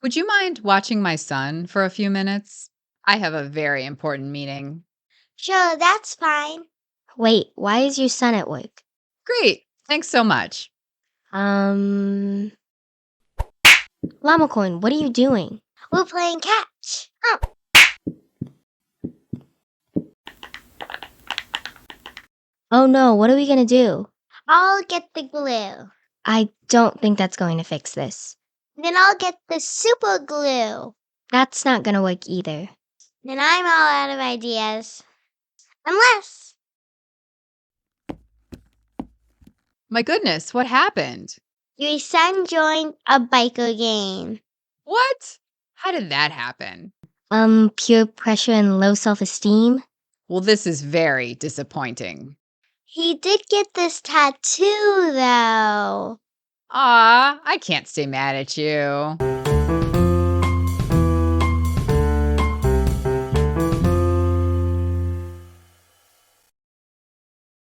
Would you mind watching my son for a few minutes? I have a very important meeting. Sure, that's fine. Wait, why is your son at work? Great. Thanks so much. Llamacorn, what are you doing? We're playing catch. Oh no, what are we gonna do? I'll get the glue. I don't think that's going to fix this. Then I'll get the super glue. That's not gonna work either. Then I'm all out of ideas. Unless My goodness, what happened? your son joined a biker game. What? How did that happen? Pure pressure and low self-esteem? Well, this is very disappointing. He did get this tattoo, though. Ah, I can't stay mad at you.